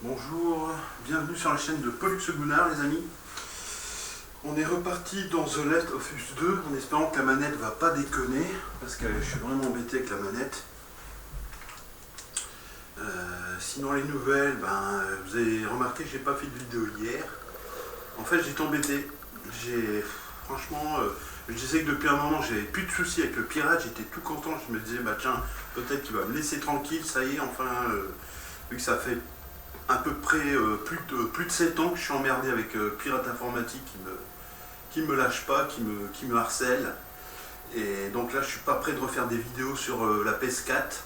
Bonjour, bienvenue sur la chaîne de Pollux Gunnar les amis. On est reparti dans The Last of Us 2 en espérant que la manette va pas déconner parce que je suis vraiment embêté avec la manette. Sinon les nouvelles, vous avez remarqué que j'ai pas fait de vidéo hier. En fait j'étais embêté. Franchement, je disais que depuis un moment j'avais plus de soucis avec le pirate, j'étais tout content, je me disais tiens, peut-être qu'il va me laisser tranquille, ça y est, enfin, vu que ça fait à peu près plus de 7 ans que je suis emmerdé avec Pirate Informatique qui me lâche pas, qui me harcèle. Et donc là je suis pas prêt de refaire des vidéos sur la PS4,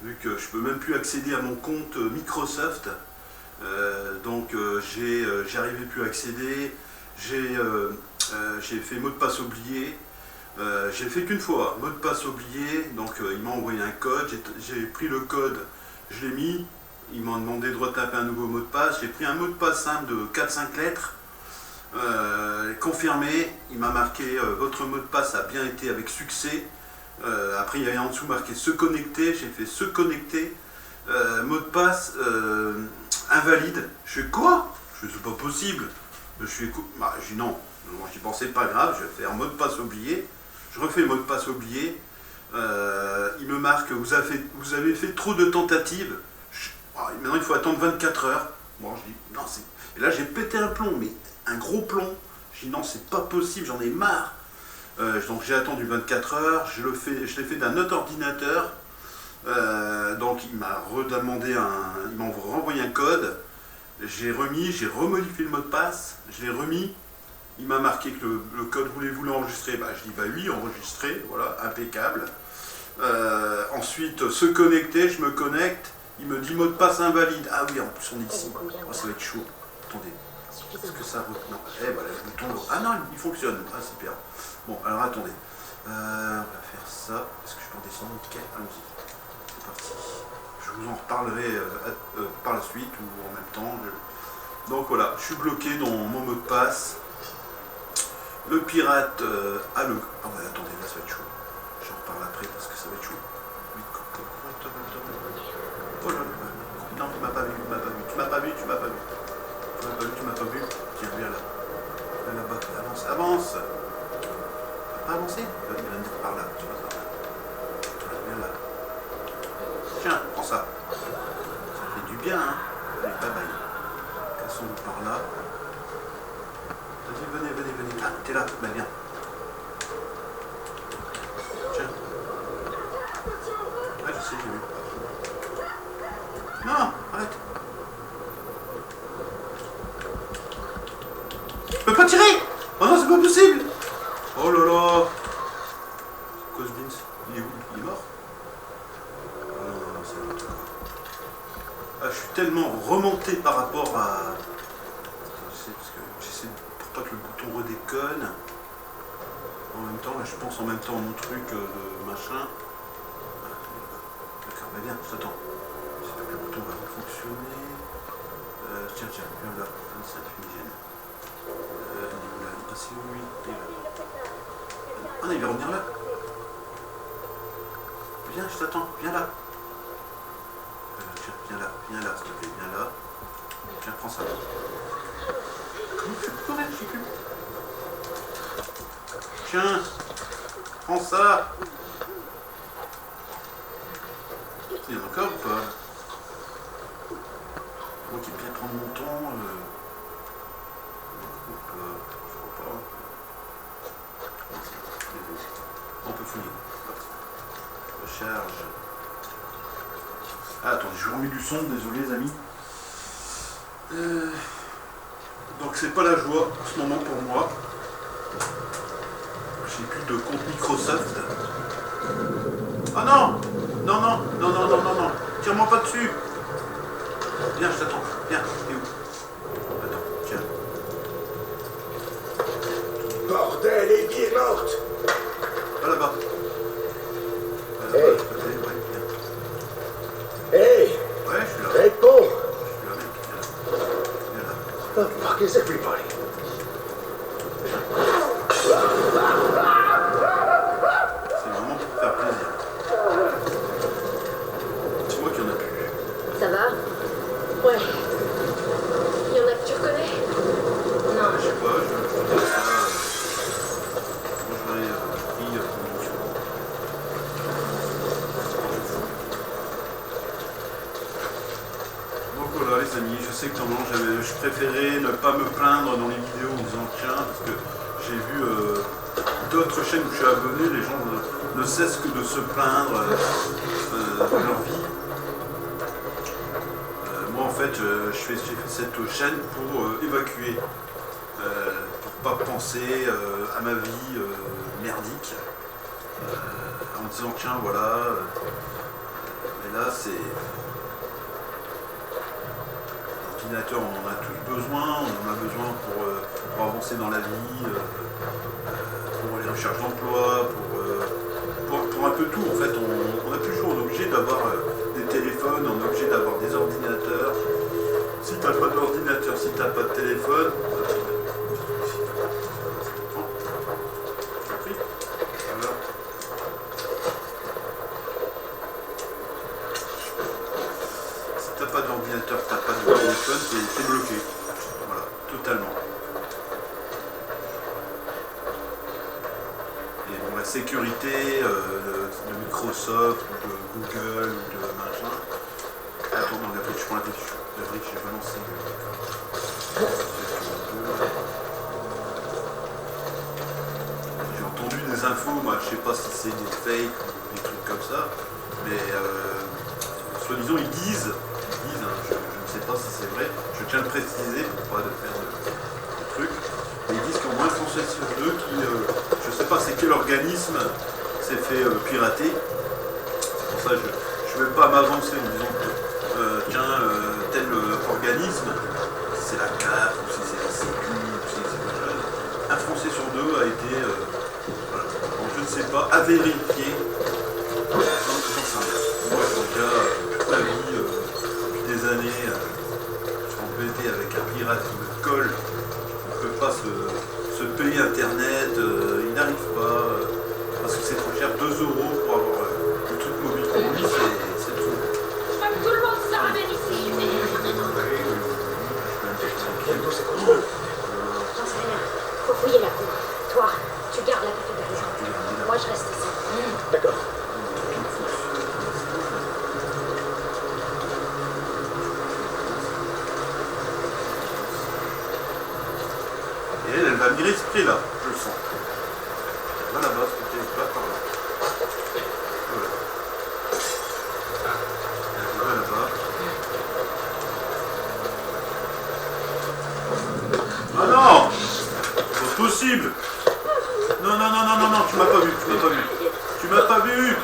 vu que je peux même plus accéder à mon compte Microsoft. J'arrivais plus à accéder, j'ai fait mot de passe oublié. J'ai fait qu'une fois, mot de passe oublié, donc il m'a envoyé un code, j'ai pris le code, je l'ai mis. Ils m'ont demandé de retaper un nouveau mot de passe. J'ai pris un mot de passe simple de 4-5 lettres. Confirmé. Il m'a marqué votre mot de passe a bien été avec succès. Après, il y avait en dessous marqué se connecter. J'ai fait se connecter. Mot de passe invalide. Je fais quoi? Je fais c'est pas possible. Je dis non. Moi, j'y pensais pas grave. Je vais faire mot de passe oublié. Je refais mot de passe oublié. Il me marque vous avez fait trop de tentatives. Maintenant il faut attendre 24 heures. Bon, je dis non, c'est. Et là j'ai pété un plomb, mais un gros plomb. Je dis non, c'est pas possible, j'en ai marre. Donc j'ai attendu 24 heures, je l'ai fait d'un autre ordinateur. Donc il m'a redemandé il m'a renvoyé un code. J'ai remodifié le mot de passe, je l'ai remis. Il m'a marqué que le code voulez-vous l'enregistrer. Je dis oui, enregistré, voilà, impeccable. Ensuite, se connecter, je me connecte. Il me dit mot de passe invalide. Ah oui, en plus on est ici. Oh, ça va être chaud. Attendez. Est-ce que ça... Non. Voilà, le bouton... Ah non, il fonctionne. Ah, super. Bon, alors attendez. On va faire ça. Est-ce que je peux en descendre? Nickel. Allons-y. C'est parti. Je vous en reparlerai par la suite ou en même temps. Donc voilà, je suis bloqué dans mon mot de passe. Le pirate a le... Ah ouais, attendez, là ça va être chaud. J'en reparle après parce que ça va être chaud. Oh là là, non, tu m'as pas vu, tu m'as pas vu. Tiens, viens là. Viens là-bas, avance. Pas avancer? Il va venir par là, tu vas voir. Viens là. Tiens, prends ça. Ça fait du bien, hein. Allez, bye bye. Cassons-nous par là. Vas-y, venez. Ah, t'es là, viens. Tiens. Ah, je sais, j'ai vu. Non, arrête. Je peux pas tirer. Oh non, c'est pas possible. Oh là là. Cosbins, il est où? Il est mort? Non, c'est n'importe quoi. Ah, je suis tellement remonté par rapport à... J'essaie pour pas que le bouton redéconne. En même temps, là je pense en même temps à mon truc de machin. D'accord, mais viens, je t'attends. J'espère que le bouton va fonctionner. Tiens, viens là, 25 fumigène. C'est où lui? Il est là. Ah non, il va revenir là. Viens, je t'attends, viens là. Tiens, viens là, s'il te plaît, viens là. Tiens, prends ça. Comment tu peux courir, je sais plus. Tiens, prends ça. Il y en a encore ou pas? Moi qui vais bien prendre mon temps. Je crois pas. On peut fouiller. Recharge. Ah, attendez, je vous remets du son, désolé les amis. Donc c'est pas la joie en ce moment pour moi. J'ai plus de compte Microsoft. Ah non! Non. Tire-moi pas dessus. Viens, je t'attends. Viens, t'es où? Attends, tiens. Bordel, Eddie est morte. Va là-bas. Hey. Ouais, viens. Hey, Ouais, je suis là. réponds. Je suis là, mec. Viens là. What the fuck is everybody? C'est vraiment pour faire plaisir. C'est moi qui en a plus. Ça va? Ouais. les amis. Je sais que normalement je préférais ne pas me plaindre dans les vidéos en disant tiens, parce que j'ai vu d'autres chaînes où je suis abonné, les gens ne cessent que de se plaindre de leur vie. Moi en fait, j'ai fait cette chaîne pour évacuer, pour pas penser à ma vie merdique, en me disant tiens voilà, mais là c'est... L'ordinateur, on en a tous besoin, on en a besoin pour avancer dans la vie, pour les recherches d'emploi, pour un peu tout. En fait, on a plus le choix, on est obligé d'avoir des téléphones, on est obligé d'avoir des ordinateurs. Si t'as pas d'ordinateur, si t'as pas de téléphone, t'as pas d'ordinateur, t'as pas de téléphone, t'es bloqué. Voilà, totalement. Et bon, la sécurité de Microsoft, ou de Google, ou de machin. Attends, non, la brique, je prends la brique. La brique, j'ai balancé. J'ai entendu des infos, moi, je sais pas si c'est des fakes ou des trucs comme ça, mais soi-disant, ils disent, je ne sais pas si c'est vrai, je tiens à le préciser pour pas faire de trucs, mais ils disent qu'au moins Français sur deux qui, je ne sais pas c'est quel organisme s'est fait pirater. C'est pour ça que je ne vais pas m'avancer en disant tiens, tel organisme, si c'est la CAF ou si c'est la Sécu, ou si c'est pas chose, un Français sur deux a été, voilà. Donc, je ne sais pas, à vérifier. Moi, j'ai déjà toute ma vie, depuis des années, je suis embêté avec un pirate qui me colle, on ne peut pas se payer internet, il n'arrive pas, parce que c'est trop cher, 2 euros pour avoir un truc mobile pour lui, c'est trop. Je crois que tout le monde se ramène ici. J'en sais rien. Faut fouiller la cour. Toi, tu gardes la cafétéria. Moi, je reste ici. D'accord. Et elle va venir esprit là, je le sens. Elle va là-bas, c'est pas par là. Voilà. Elle va là-bas. Ah non! C'est pas possible! Non, non, non, non, non, non, tu m'as pas vu, tu m'as pas vu. Tu m'as pas vu!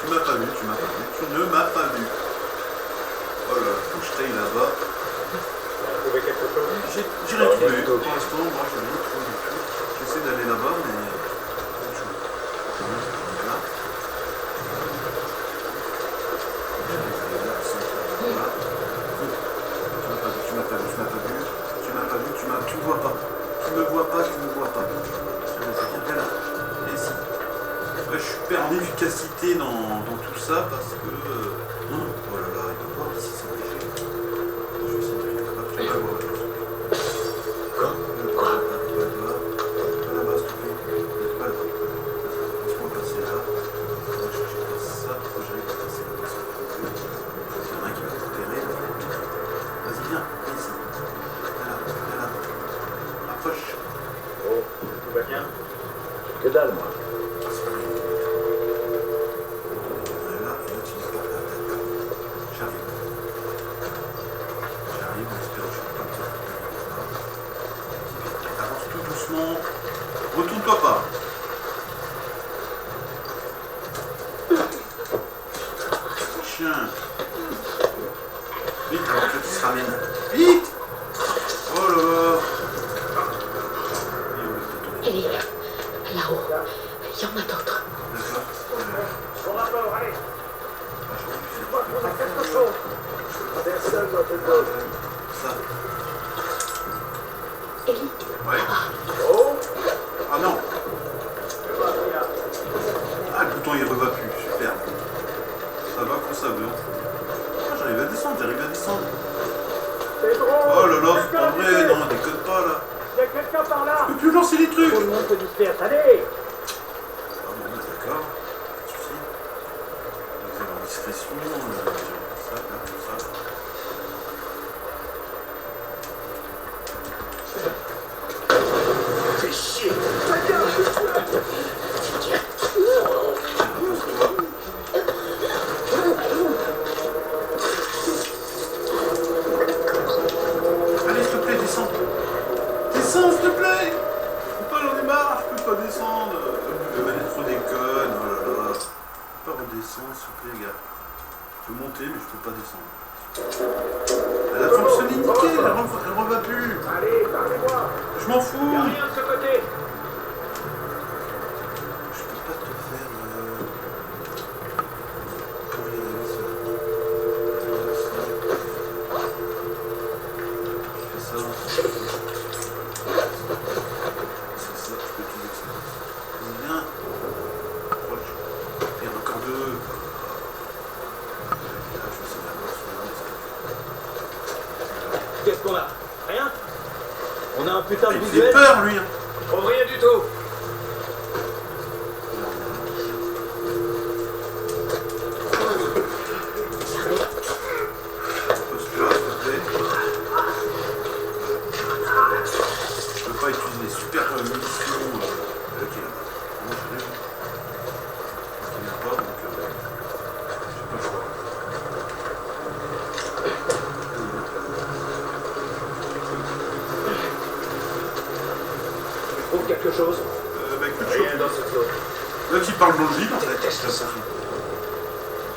Tu m'as pas vu, tu m'as pas vu, tu ne m'as pas vu. Oh là, faut que je taille là-bas. Trouvé quelque chose? J'ai rien trouvé. Pour l'instant, moi je n'ai rien trouvé du tout. J'essaie d'aller là-bas, mais pas de chose. Voilà. Voilà. Tu m'as pas vu, tu m'as pas vu, tu m'as pas vu, tu me vois pas. Tu me vois pas, tu me vois pas. Viens là. Et si. Ouais, je perds en efficacité dans tout ça parce que. Oh là là, il va voir ici, c'est léger. Je vais essayer d'aller là-bas. Tu vas voir. Oh, tout va bien? Que dalle, moi. J'arrive, j'espère que je ne vais pas. Avance tout doucement. Retourne-toi pas. Chien. Vite, avant que tu se ramènes. Vite. Oh là là. Elle est là-haut. Il y en a d'autres. D'accord. Son rapport, allez. Je Pas qu'on a quelque chose. Personne doit te donner. Ça. Ellie, Ouais. Oh, Ah non. je vois rien. Ah, le bouton il reva plus. Super. Ça va quand ça veut. Ah, j'arrive à descendre, C'est drôle. Oh là là, c'est pas vrai. Non, déconne pas là. Il y a quelqu'un par là. Je peux plus lancer les trucs. Tout le monde se disperse. Allez. Ah bon, d'accord. Pas de soucis. Vous avez en discrétion. Ça. là, comme ça. Fais chier. Très bien. Allez, s'il te plaît, descends. Descends, s'il te plaît. Pourquoi j'en ai marre, je peux pas descendre. Le manette trop déconne, oh là là. Je peux pas redescendre, s'il te plaît, gars. Je peux monter, mais je peux pas descendre. Elle a fonctionné nickel, elle revoit plus. Allez, parlez-moi. Je m'en fous. Y'a rien de ce côté. Je peux pas te faire... Comment il y a ça? Je fais ça. C'est ça, je peux utiliser ça. Viens. Proche. Il y en a encore deux. Là, je vais essayer d'avoir celui-là. Qu'est-ce qu'on a? Rien? On a un putain de Il fait visuel? peur, lui. Oh, rien du tout. Pose-toi, s'il te plaît. Je peux pas utiliser les super munitions qui est là-bas. Moi, je l'ai. Il n'y en a pas, donc j'ai pas le choix. Tu trouves quelque chose? Bah écoute, Rien dans cette zone. là qui parle dans le vide, en fait. Déteste ça.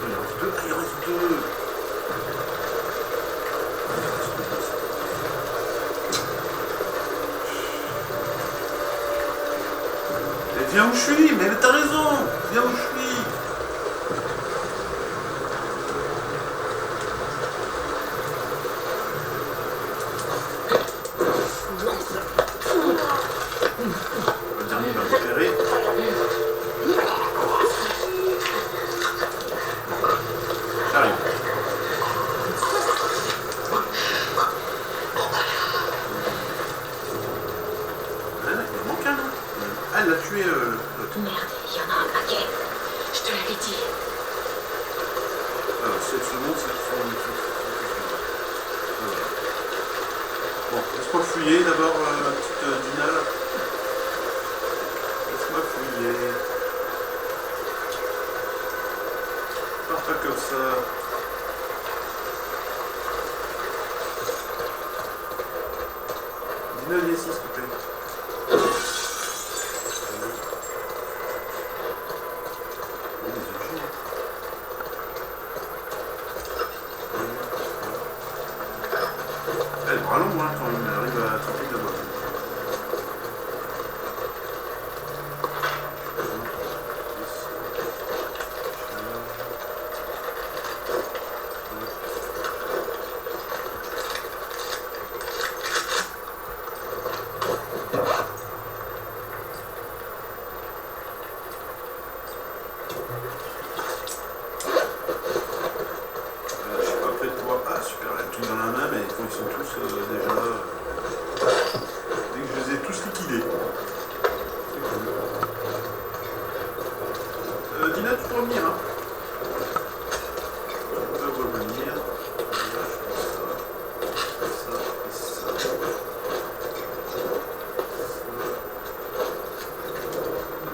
Il en reste deux. Mais viens où je suis, mais t'as raison. Viens où je suis. Le dernier va me repérer. J'arrive. Ah, il manque un. Ah, elle l'a tué l'autre. Merde, il y en a un paquet. Je te l'avais dit. Alors, si elle se montre, c'est qu'ils sont... Voilà. Bon, laisse-moi fouiller d'abord, ma petite Dina, là. Laisse-moi fouiller. Pars pas comme ça. Dina, viens ici, s'il te plaît. Il y a des objets. Elle est bras long, hein, quand même, elle arrive à attraper de moi. Je suis pas prêt de pouvoir... Ah super, elle a tout dans la main, mais quand ils sont tous déjà... dès que je les ai tous liquidés. C'est cool. Dina, tu peux revenir, hein. Tu peux revenir. Là, je fais ça et ça.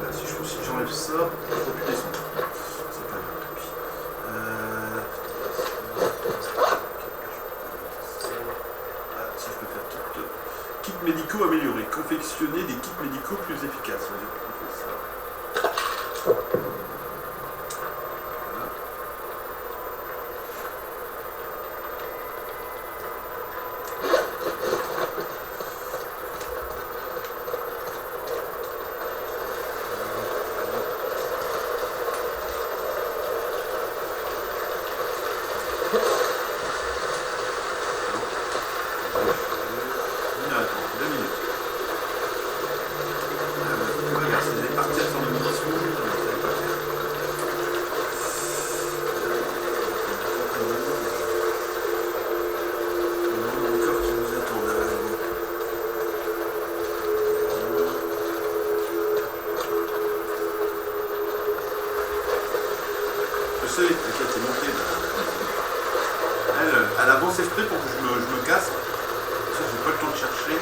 Là, si j'enlève ça, je peux plus descendre. C'est pas mal, tant pis. Si je peux faire kits médicaux améliorés, confectionner des kits médicaux plus efficaces. On fait ça. Voilà. Dina, attends, 2 minutes. Regarde, si j'allais partir sans munitions, je ne savais pas faire. Il y en a encore qui nous attendent là. Je sais, t'inquiète, t'es monté là. à l'avance exprès pour que je me casse. Ça, j'ai pas le temps de chercher.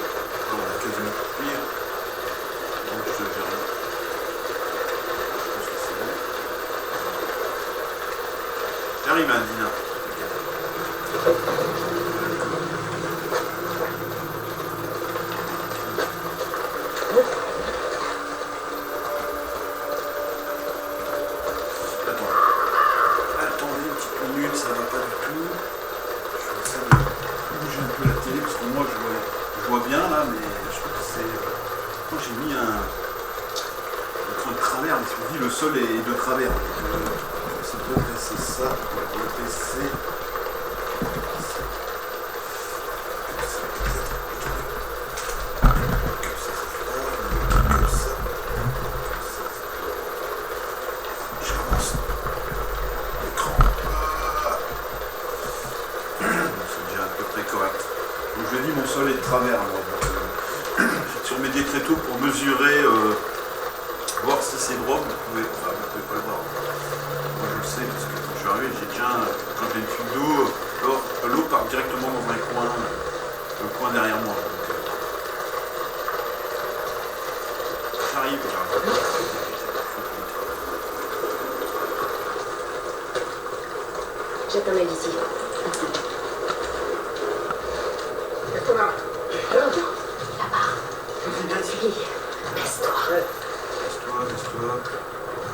Non, on a quasiment tout pris. Donc je gère là. Je pense que c'est bon. J'arrive à un dîner. Attendez une petite minute, ça va pas du tout. Je vais essayer de bouger un peu la télé parce que moi je vois bien là, mais je trouve que c'est. Moi j'ai mis un truc de travers, mais si vous dites le sol est de travers. C'est de redresser ça, redresser. Mon sol est de travers, moi. Sur mes décrétos pour mesurer, voir si c'est droit, vous pouvez pas le voir. Moi je le sais parce que quand je suis arrivé, j'ai déjà, quand j'ai une fuite d'eau, l'eau part directement dans un coin, le coin derrière moi. J'arrive. Jette un œil ici. Là-bas. Baisse-toi. Baisse-toi.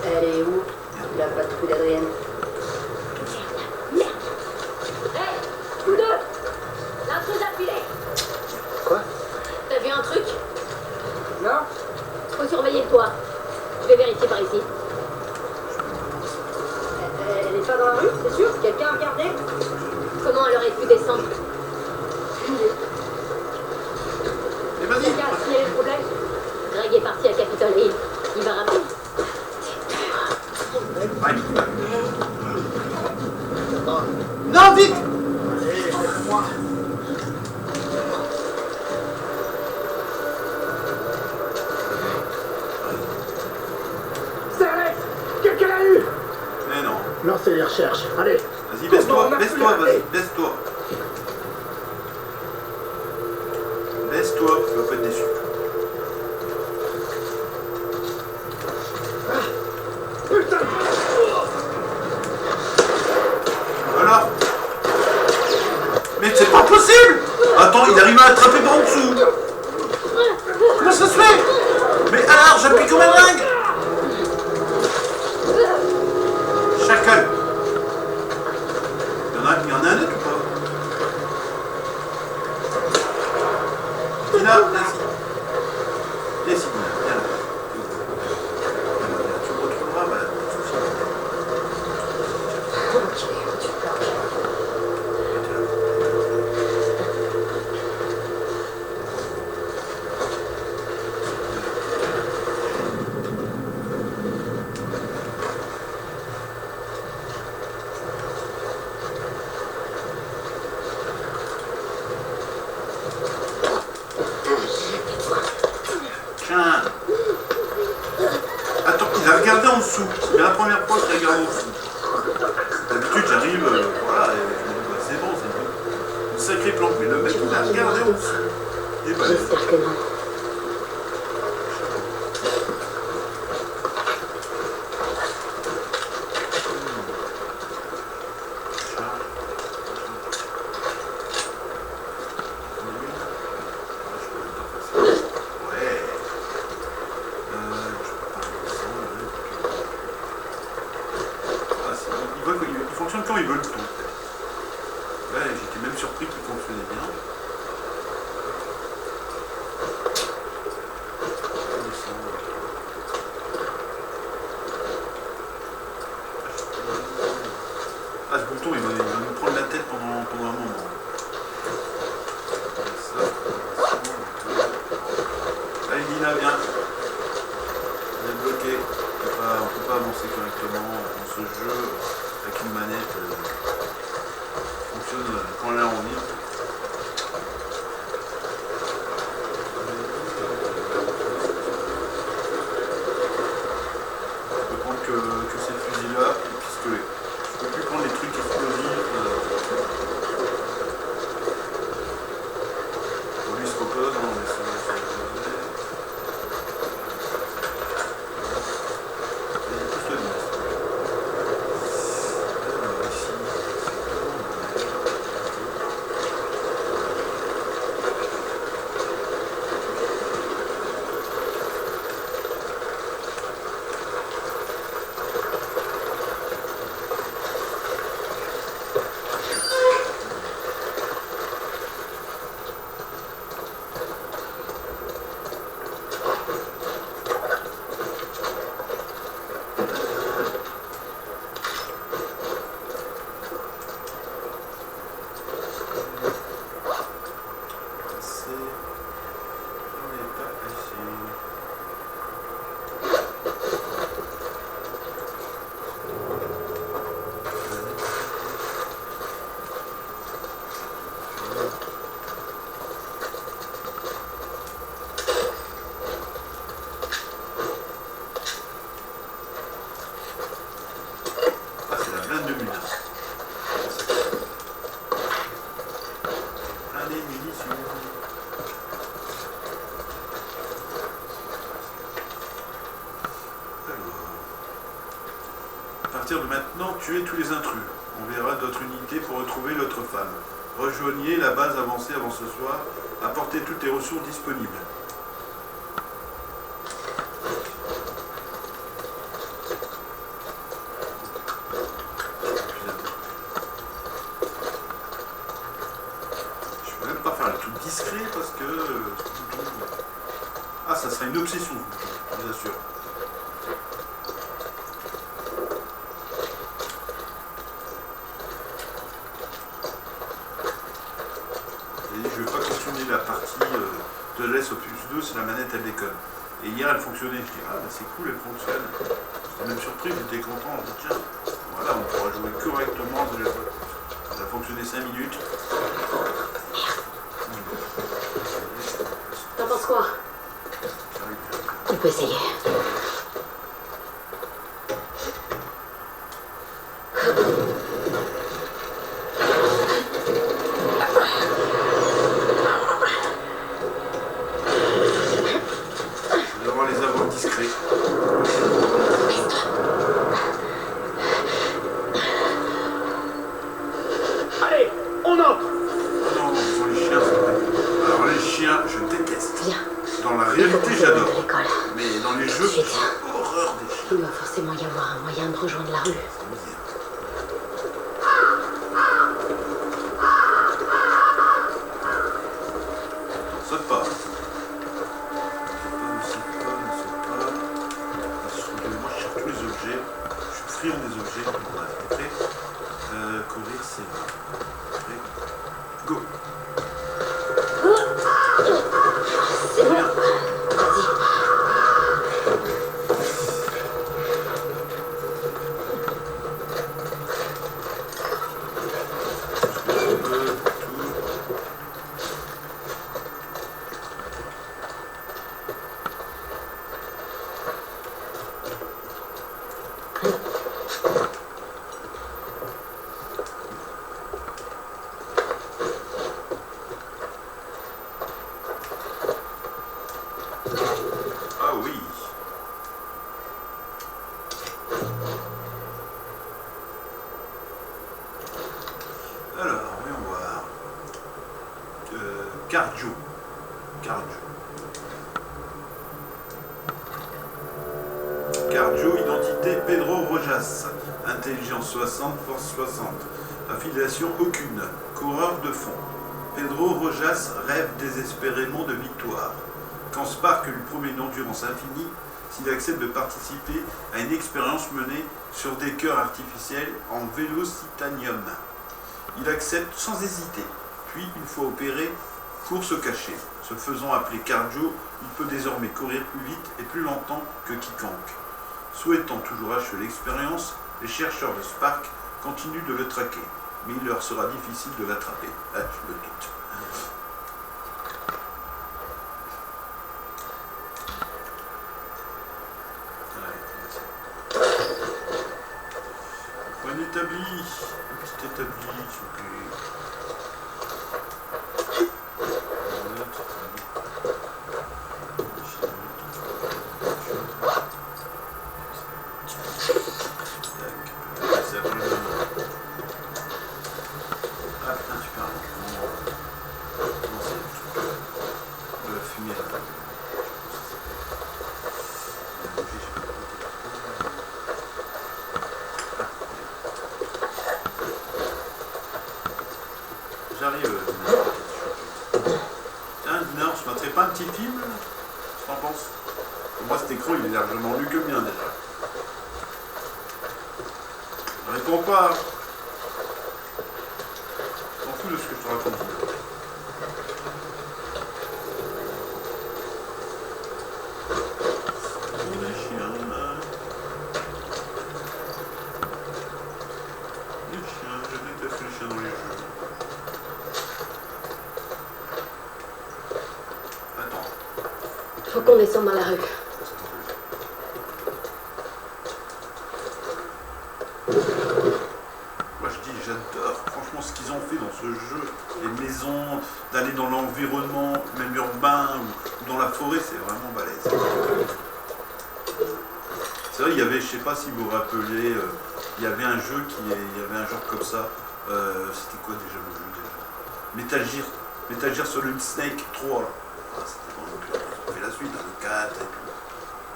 Elle est où la patrouille d'Adrienne? Merde. Hé, vous deux, l'intruse a filé. Quoi? T'as vu un truc? Non? Faut surveiller le toit. Je vais vérifier par ici. Elle est pas dans la rue, c'est sûr? Quelqu'un a regardé? Comment elle aurait pu descendre? Et vas-y. Quelqu'un a signalé le problème? Greg est parti à Capitol Hill. Il va rappeler. Aïe. Non, vite. Allez, rentre-moi. Serlet! Quelqu'un l'a eu! Mais non. Lancez les recherches. Allez. Vas-y, baisse-toi, baisse-toi, vas-y, baisse-toi. Baisse-toi, tu vas pas être déçu. Putain! Alors? Mais c'est pas possible! Attends, il arrive à attraper par en dessous! Comment ça se fait? Mais alors, j'appuie comme un dingue! Chacal! Il y en a un autre ou pas? Dina, vas-y. Viens ici, Dina, viens là. Tu me retrouveras, voilà. Ok, tu parles. Tiens. Attends, il a regardé en dessous. C'est la première fois qu'il regarde en dessous. D'habitude, j'arrive, voilà, et je me dis, bah, c'est bon, c'est une sacrée planque. Mais le mec, il a regardé en dessous. Et bah, J'espère que non. Il fonctionne quand il veut le ton. Ouais, j'étais même surpris qu'il fonctionnait bien. Ah, ce bouton, il va nous prendre la tête pendant un moment. Ça, allez, Nina, viens. On est bloqué. On peut pas avancer correctement dans ce jeu avec une manette. Fonctionne quand elle est en ligne. Je peux prendre que ces fusils là et pistolet. Je peux plus prendre les trucs explosifs. tuer tous les intrus. On verra d'autres unités pour retrouver l'autre femme. Rejoignez la base avancée avant ce soir. Apportez toutes les ressources disponibles. Je peux même pas faire le tout discret parce que... Ah, ça sera une obsession, je vous assure. Je ne vais pas continuer la partie de l'S Opus 2 si la manette elle déconne. Et hier elle fonctionnait, je dis ah bah c'est cool, elle fonctionne. J'étais même surpris, j'étais content, je dis tiens, voilà on pourra jouer correctement. Ça a fonctionné 5 minutes. T'en penses quoi? On peut essayer. Allez, on entre. Non, ce sont les chiens, c'est vrai. Alors les chiens, je déteste. Viens. Dans la Il faut réalité, qu'on j'adore. aille à l'école. Mais dans les jeux, Ensuite. j'ai horreur des chiens. Il doit forcément y avoir un moyen de rejoindre la rue. C'est misère. Ne saute pas. Ne saute pas. Moi, je cherche tous les objets. Je suis friand des objets. Bref, ok. Courir, c'est... Après. Go. C'est bon. Bien. Vas-y. Ah oui. Alors, voyons voir. Cardio. Cardio, identité Pedro Rojas. Intelligence 60, force 60. Affiliation aucune. Coureur de fond. Pedro Rojas rêve désespérément de victoire. Quand Spark lui promet une endurance infinie, s'il accepte de participer à une expérience menée sur des cœurs artificiels en vélocitanium. Il accepte sans hésiter. Puis, une fois opéré, course cachée. Se faisant appeler Cardio, il peut désormais courir plus vite et plus longtemps que quiconque. Souhaitant toujours achever l'expérience, les chercheurs de Spark continuent de le traquer. Mais il leur sera difficile de l'attraper. Ah, je me doute. Point établi. Un petit établi, s'il vous plaît. Ah putain, super. Comment c'est le fumier là. J'arrive. Tiens, Dina, on se mettrait pas un petit film là? Qu'est-ce que t'en penses? Pour moi, cet écran, il est largement mieux que le mien déjà. Ne réponds pas. Je m'en fous de ce que je te raconte. Les chiens, je déteste les chiens dans les jeux. Attends. Faut qu'on descende dans la rue. Moi je dis j'adore franchement ce qu'ils ont fait dans ce jeu, les maisons, d'aller dans l'environnement, même urbain ou dans la forêt, c'est vraiment balèze. C'est vrai, il y avait, je sais pas si vous vous rappelez, il y avait un jeu il y avait un genre comme ça. C'était quoi déjà le jeu déjà Metal Gear Solid Snake 3 là. Ah, c'était vraiment bien. Ils ont fait la suite, hein, le 4 et tout.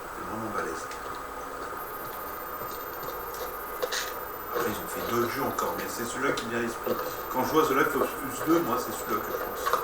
C'était vraiment balèze. Après ils ont fait d'autres jeux encore, mais c'est celui-là qui vient à l'esprit. Quand je vois The Last of Us 2, moi c'est celui-là que je pense.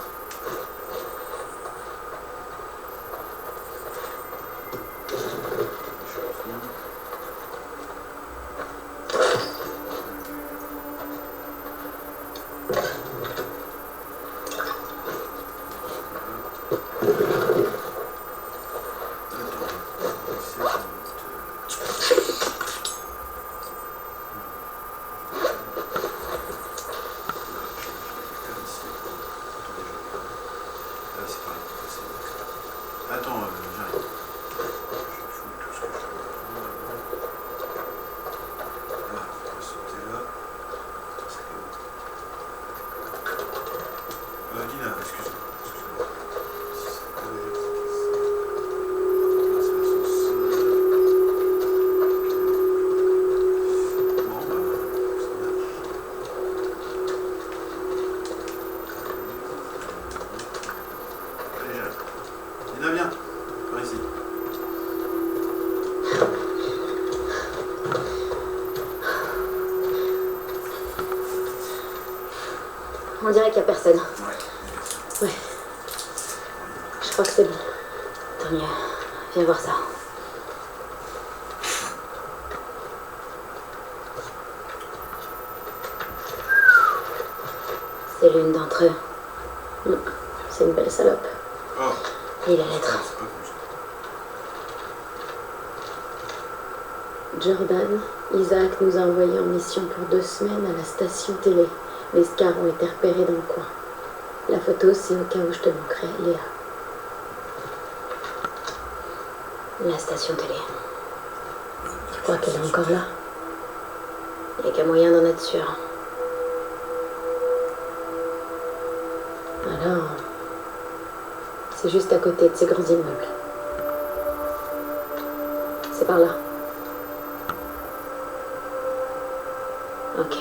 On dirait qu'il n'y a personne. Ouais. Je crois que c'est bon. Tant mieux. Viens voir ça. C'est l'une d'entre eux. C'est une belle salope. Oh. Et la lettre. C'est pas comme ça. Jordan, Isaac nous a envoyés en mission pour 2 semaines à la station télé. Les scars ont été repérés dans le coin. La photo, c'est au cas où je te manquerai, Léa. La station télé. Tu crois qu'elle est encore là? Il n'y a qu'un moyen d'en être sûr. Alors, c'est juste à côté de ces grands immeubles. C'est par là. Ok.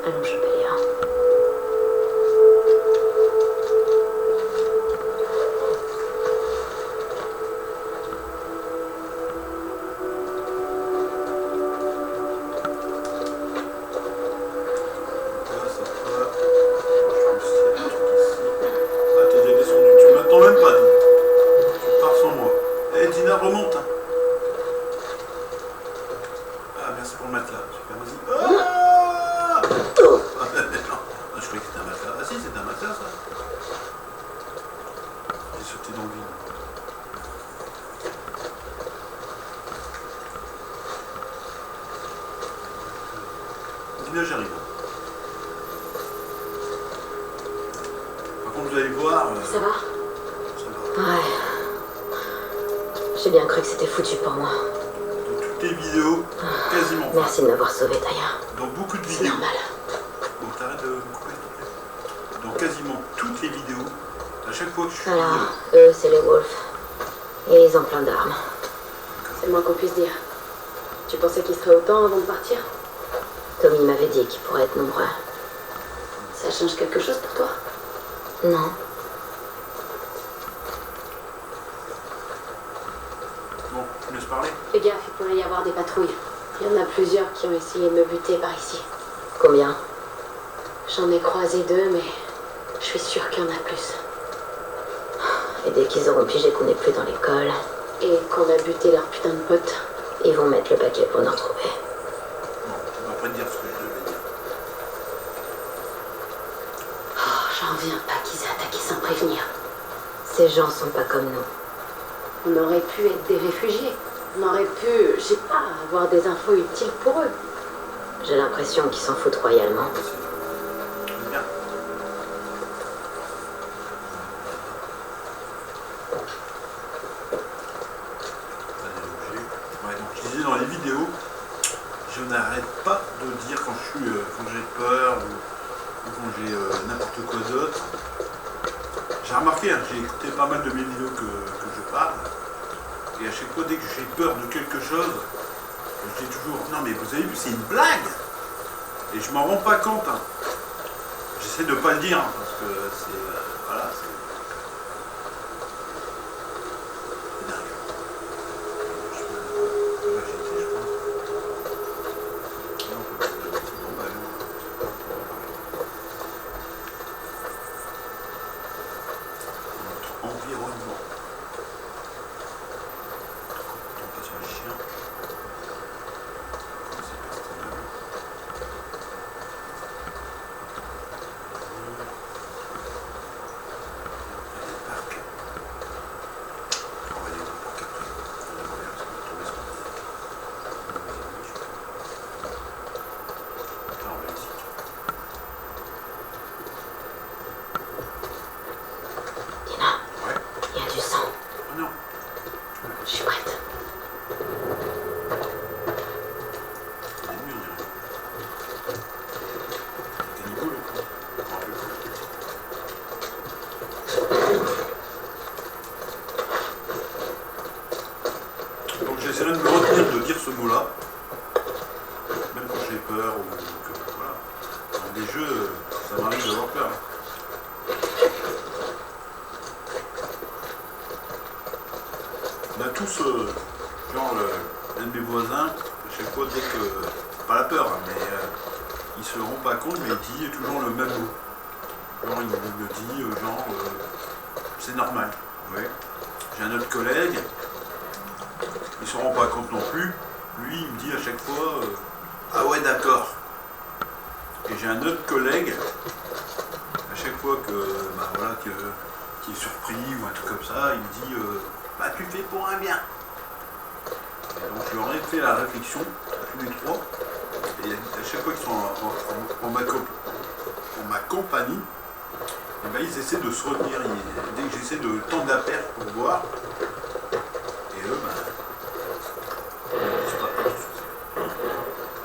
Allons choper Léa. J'arrive. Par contre, vous allez voir. Ça va? Ça va. Ouais. J'ai bien cru que c'était foutu pour moi. Dans toutes les vidéos, quasiment. Merci de m'avoir sauvé, Taya. Dans beaucoup de C'est vidéos. normal. Bon, t'arrêtes de me couper, s'il te plaît. Dans quasiment toutes les vidéos, à chaque fois que je suis. Alors, eux, c'est les Wolves. Et ils ont plein d'armes. C'est le moins qu'on puisse dire. Tu pensais qu'ils seraient autant avant de partir? Tommy m'avait dit qu'ils pourraient être nombreux. Ça change quelque chose pour toi? Non. Bon, tu me laisses parler? Fais gaffe, il pourrait y avoir des patrouilles. Il y en a plusieurs qui ont essayé de me buter par ici. Combien? J'en ai croisé 2, mais je suis sûre qu'il y en a plus. Et dès qu'ils auront pigé qu'on n'est plus dans l'école et qu'on a buté leur putain de potes, ils vont mettre le paquet pour nous retrouver. Non, on va pas te dire ce que je devais dire. Oh, j'en reviens pas qu'ils aient attaqué sans prévenir. Ces gens sont pas comme nous. On aurait pu être des réfugiés. On aurait pu, je sais pas, avoir des infos utiles pour eux. J'ai l'impression qu'ils s'en foutent royalement. C'est bien. Ouais, donc je disais dans les vidéos, je n'arrête pas de dire quand je suis, quand j'ai peur ou quand j'ai n'importe quoi d'autre. J'ai remarqué, hein, j'ai écouté pas mal de mes vidéos que je parle. Et à chaque fois, dès que j'ai peur de quelque chose, je dis toujours, non mais vous avez vu, c'est une blague. Et je m'en rends pas compte. Hein. J'essaie de pas le dire, hein, parce que c'est... voilà, c'est... environnement. On passe sur les chiens. C'est pas stable. Le parc. On va aller dans le parc après. On va voir parce qu'on va trouver ce qu'on dit. Là, on va ici. Dina, Ouais. il y a du sang. Oh non. Je suis prête. Il est mûr, il y a un caniveau, là. Donc j'essaierai de me retenir de dire ce mot-là, même quand j'ai peur ou que voilà. Dans des jeux, ça m'arrive d'avoir peur. On a tous, genre, un de mes voisins, à chaque fois, dès que, pas la peur, hein, mais il se rend pas compte, mais il dit toujours le même mot. Genre, il me dit, c'est normal. Ouais. J'ai un autre collègue, il se rend pas compte non plus. Lui, il me dit à chaque fois, ah ouais, d'accord. Et j'ai un autre collègue, à chaque fois que, bah voilà, qui est surpris ou un truc comme ça, il me dit, bah tu fais pour un bien. Et donc je leur ai fait la réflexion, tous les trois, et à chaque fois qu'ils sont en ma compagnie, et ben ils essaient de se retenir. Dès que j'essaie de tendre la perche pour voir, et eux, ben, ils sont pas prêts.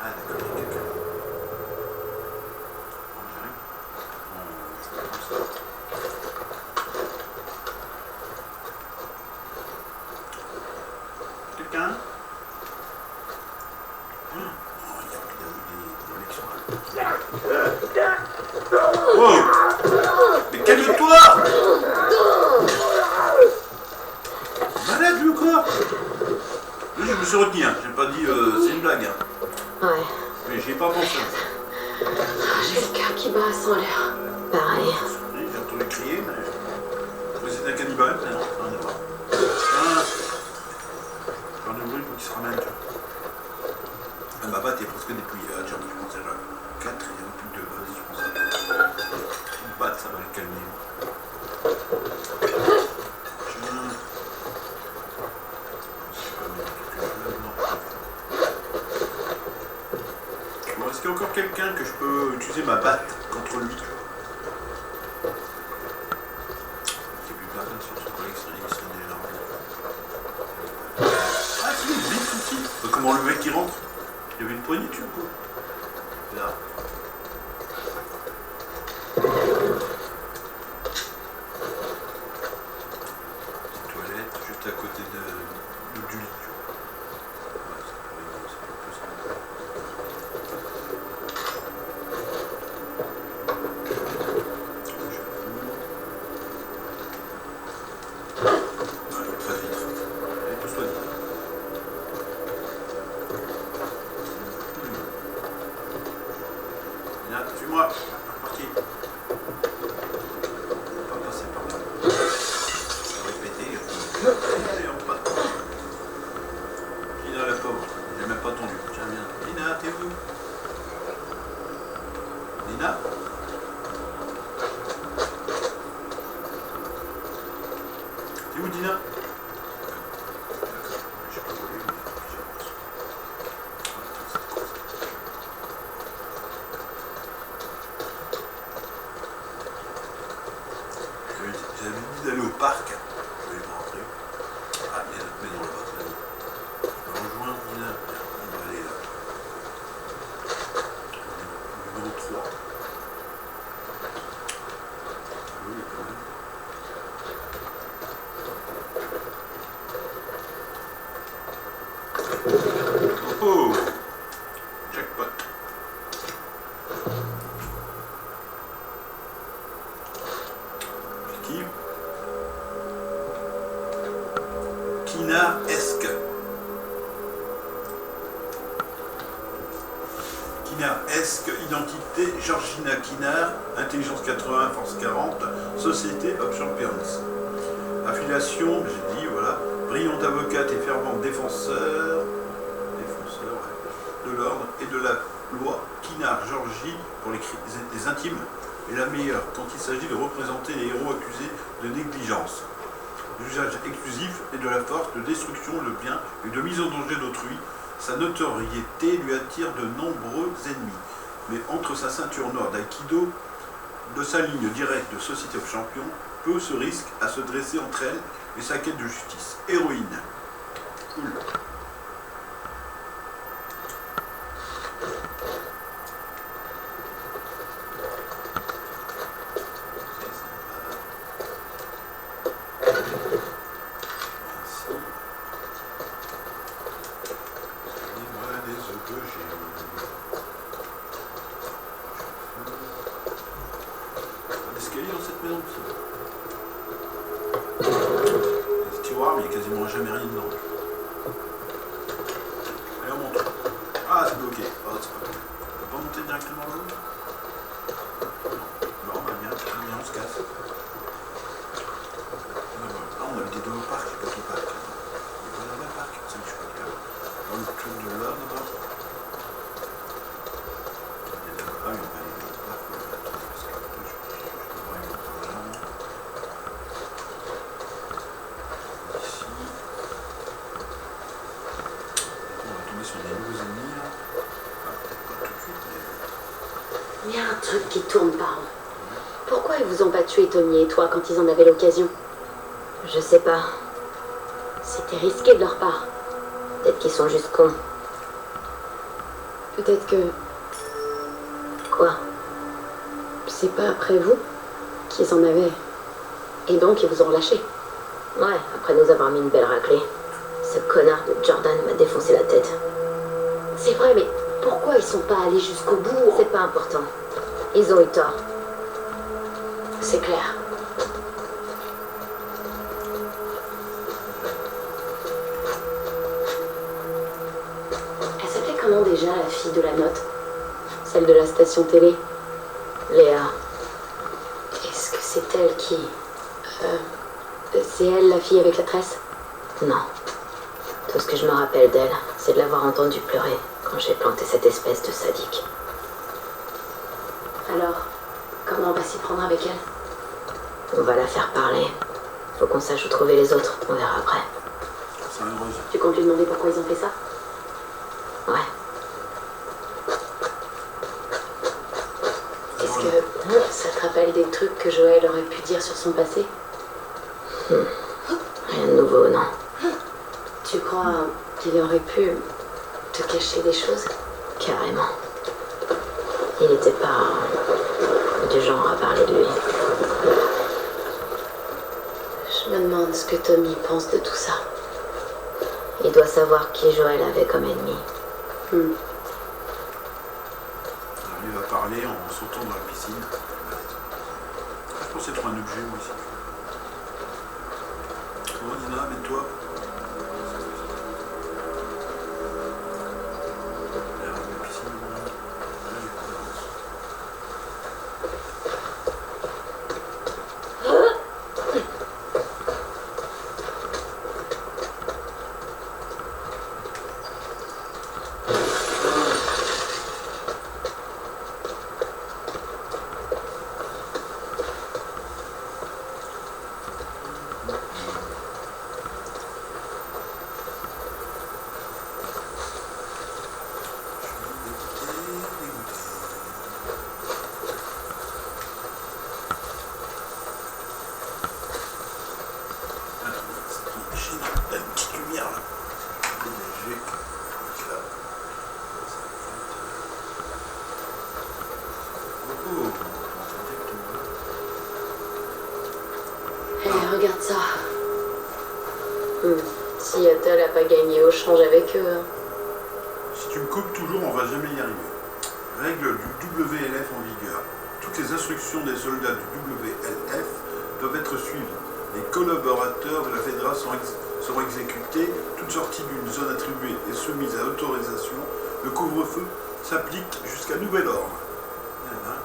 Ah d'accord, il y a quelqu'un. On dirait. On fait comme ça. Quelqu'un? Oh, il y a eu des élections. Oh! Mais calme-toi! Malade lui ou quoi? Oui, je me suis retenu, hein. J'ai pas dit c'est une blague. Hein. Ouais. Mais j'y ai pas pensé. J'ai le cœur qui bat à 100 l'heure. Pareil. Oui, j'ai entendu crier, mais c'est un cannibale, mais non, rien à voir. Ah. Genre de bruit pour qu'il se ramène, tu vois. Ma batte est presque dépouillée, j'ai pensé à 4, il y en a plus de 2, vas-y, je pense à une batte, ça va le calmer. Bon, est-ce qu'il y a encore quelqu'un que je peux utiliser ma batte contre lui? Il n'y a plus personne sur ce collègue, c'est déjà normal. Ah si, une bite aussi. Comment le mec qui rentre? Il y avait une poignée dessus ou quoi? Là. Petite toilette juste à côté du lit. Ouais, ça peut être plus très vite. Allez, pousse-toi vite. Là, suis-moi. Parti. On va pas passer par là. On va répéter. Allez, on passe. Lina, la pauvre. J'ai même pas attendu. Tiens, viens. Lina, t'es où? Lina? T'es où, Dina? J'ai pas volé, mais j'avance. J'avais dit d'aller au parc. Je vais rentrer. Ah, il y a notre maison là-bas, c'est là-bas. Je vais rejoindre Dina. On va aller là. Numéro 3. Oui, quand même. Risque, identité, Georgina Kinard, intelligence 80, force 40, société of Champions. Affiliation, j'ai dit, voilà, brillante avocate et fervente défenseur de l'ordre et de la loi, Kinard Georgie, pour les intimes, est la meilleure quand il s'agit de représenter les héros accusés de négligence, d'usage exclusif et de la force, de destruction de biens et de mise en danger d'autrui. Sa notoriété lui attire de nombreux ennemis, mais entre sa ceinture noire d'aïkido, de sa ligne directe de Société of Champions, peu se risque à se dresser entre elle et sa quête de justice. Héroïne. Cool. Mais il n'y a quasiment jamais rien dedans. Allez, on monte. Ah, c'est bloqué. Oh, c'est pas bon. On peut pas monter directement là-haut? Non, on va bien, on se casse. Ah, on a le dédo au parc, j'ai pas au parc. On est pas là-bas, le parc, c'est que je peux faire. Dans le truc de là, d'abord. Ah, mais on va aller au parc. Parce que je vais aller par là. Sur des nouveaux ennemis là. Ah, peut-être pas tout de suite, mais. Il y a un truc qui tourne par rond. Pourquoi ils vous ont pas tué, Tommy et toi, quand ils en avaient l'occasion? Je sais pas. C'était risqué de leur part. Peut-être qu'ils sont juste cons. Peut-être que... Quoi? C'est pas après vous qu'ils en avaient. Et donc ils vous ont relâché. Ouais, après nous avoir mis une belle raclée. Ce connard de Jordan m'a défoncé la tête. C'est vrai, mais pourquoi ils sont pas allés jusqu'au bout? C'est pas important. Ils ont eu tort. C'est clair. Elle s'appelait comment déjà, la fille de la note? Celle de la station télé? Léa. Est-ce que c'est elle qui... c'est elle, la fille avec la tresse? Non. Tout ce que je me rappelle d'elle, c'est de l'avoir entendue pleurer quand j'ai planté cette espèce de sadique. Alors, comment on va s'y prendre avec elle? On va la faire parler. Faut qu'on sache où trouver les autres, on verra après. C'est heureuse. Tu comptes lui demander pourquoi ils ont fait ça? Ouais. Est-ce que ça te rappelle des trucs que Joël aurait pu dire sur son passé? Rien de nouveau, non. Tu crois qu'il aurait pu te cacher des choses? Carrément. Il n'était pas du genre à parler de lui. Je me demande ce que Tommy pense de tout ça. Il doit savoir qui Joël avait comme ennemi. Alors, il va parler en sautant dans la piscine. Je pense être un objet, moi aussi. Comment, Dina, mets-toi. Regarde ça. Seattle a pas gagné au change avec eux. Si tu me coupes toujours, on va jamais y arriver. Règle du WLF en vigueur. Toutes les instructions des soldats du WLF doivent être suivies. Les collaborateurs de la Fédération seront exécutés. Toute sortie d'une zone attribuée est soumise à autorisation. Le couvre-feu s'applique jusqu'à nouvel ordre. Voilà.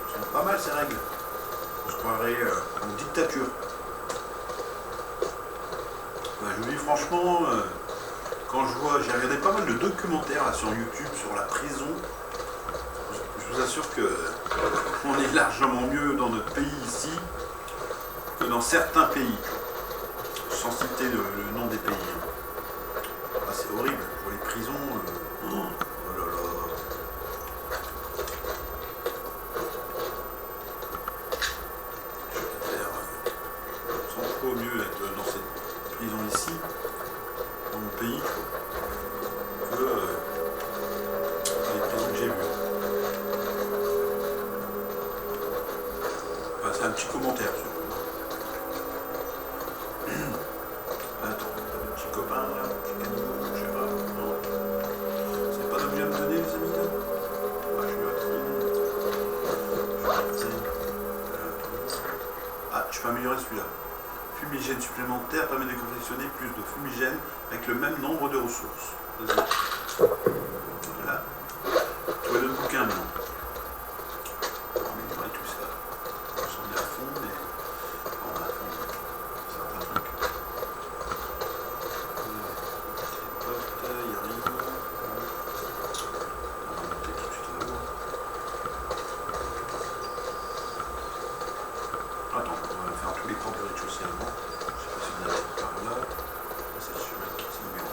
Ce sont pas mal ces règles. On se croirait en dictature. Bah, je vous dis franchement, quand je vois, j'ai regardé pas mal de documentaires là, sur YouTube sur la prison. Je vous assure que on est largement mieux dans notre pays ici que dans certains pays, sans citer le nom des pays. Ah, c'est horrible pour les prisons. Oh là là. Je préfère 100 fois mieux être dans cette prison ici, dans mon pays, que dans les prisons que j'ai vues. Enfin, c'est un petit commentaire. Attends, un petit copain là, un petit caniveau, je sais pas, non. C'est pas d'objet à me donner les amis là. Ah, je suis à fond. Ah, je peux améliorer celui-là. Fumigène supplémentaire permet de confectionner plus de fumigène avec le même nombre de ressources. Voilà. Toi le bouquin maintenant. On va améliorer tout ça. On s'en est à fond, mais on a à fond certains trucs. Il n'y a rien. On va monter tout de suite là-haut. Attends, on va faire tous les portes de rez-de-chaussée avant. Je sais pas si on a par là. C'est le chemin qui s'est mis en bas.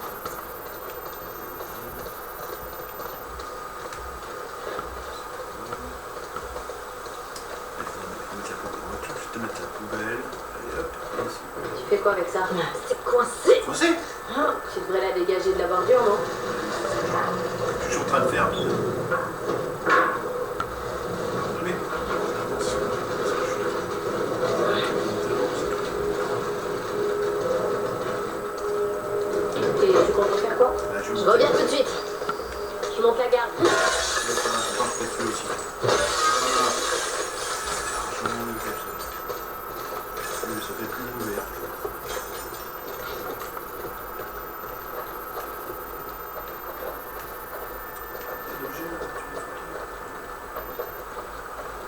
On va mettre la poubelle. Allez hop, et ici. Tu fais quoi avec ça? C'est coincé. Coincé? Tu devrais la dégager de la bordure, non? Je suis en train de faire. Mais... Et tu comptes faire quoi? Là, Je reviens tout de suite. Je monte la garde. Attends, je fais celui aussi. Voilà. Je m'en vais comme ça. Ça fait plus ouvert.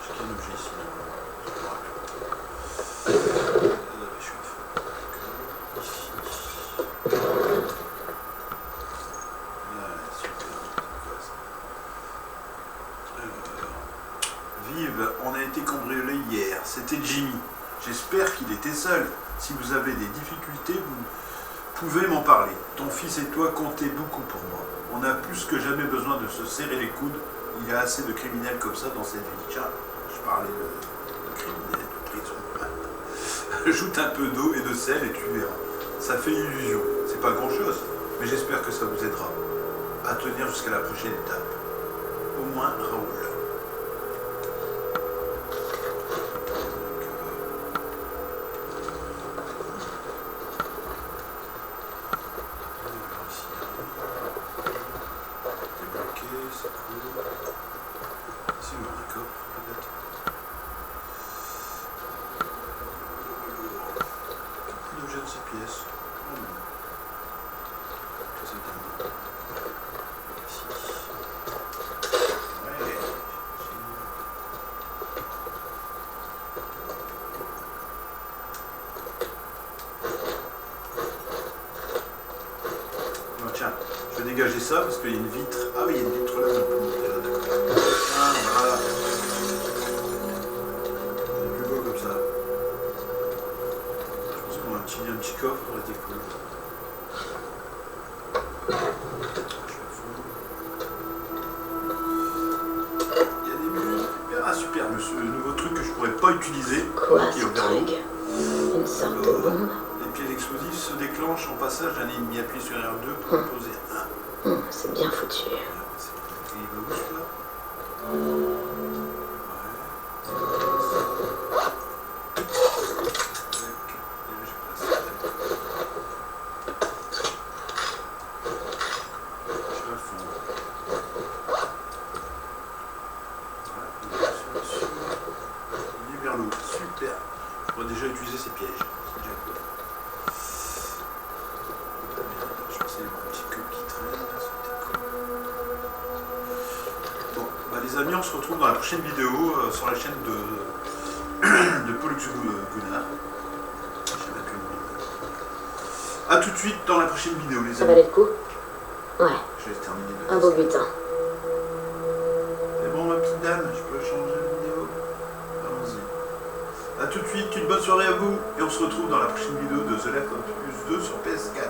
J'ai qu'un objet ici. Je suis à fond. Ici. Voilà, super. Vive, on a été cambriolé hier. C'était Jimmy. J'espère qu'il était seul. Si vous avez des difficultés, vous pouvez m'en parler. Ton fils et toi comptez beaucoup pour moi. On a plus que jamais besoin de se serrer les coudes. Il y a assez de criminels comme ça dans cette ville. Tiens, je parlais de criminels, de prison. Ajoute un peu d'eau et de sel et tu verras. Ça fait illusion. C'est pas grand chose, mais j'espère que ça vous aidera à tenir jusqu'à la prochaine étape. Au moins, Raoul. Tiens, je vais dégager ça parce qu'il y a une vitre. Ah oui, il y a une vitre là, on peut monter là, d'accord. Ah, voilà. C'est plus beau comme ça. Je pense qu'on a un petit coffre, ça aurait été cool. Je le fous. Il y a des murs. Ah super, le nouveau truc que je pourrais pas utiliser. Quoi, qui est ce au verlot. truc? Une sorte de bombe? Les pieds explosifs se déclenchent en passage d'un ennemi. Appuie sur R2 pour en poser un. C'est bien foutu. Il va où celui-là? Il est vers l'eau. Super. On va déjà utiliser ces pièges. C'est déjà cool. Je pensais les petits queues qui traînent. C'était cool. amis, on se retrouve dans la prochaine vidéo sur la chaîne de Pollux Gunnar. A tout de suite dans la prochaine vidéo, les Ça amis. valait le coup? Ouais, Je vais terminer. un beau butin. C'est bon, ma petite dame, je peux changer la vidéo. Allons-y. A tout de suite, une bonne soirée à vous. Et on se retrouve dans la prochaine vidéo de The Last of Us 2 sur PS4.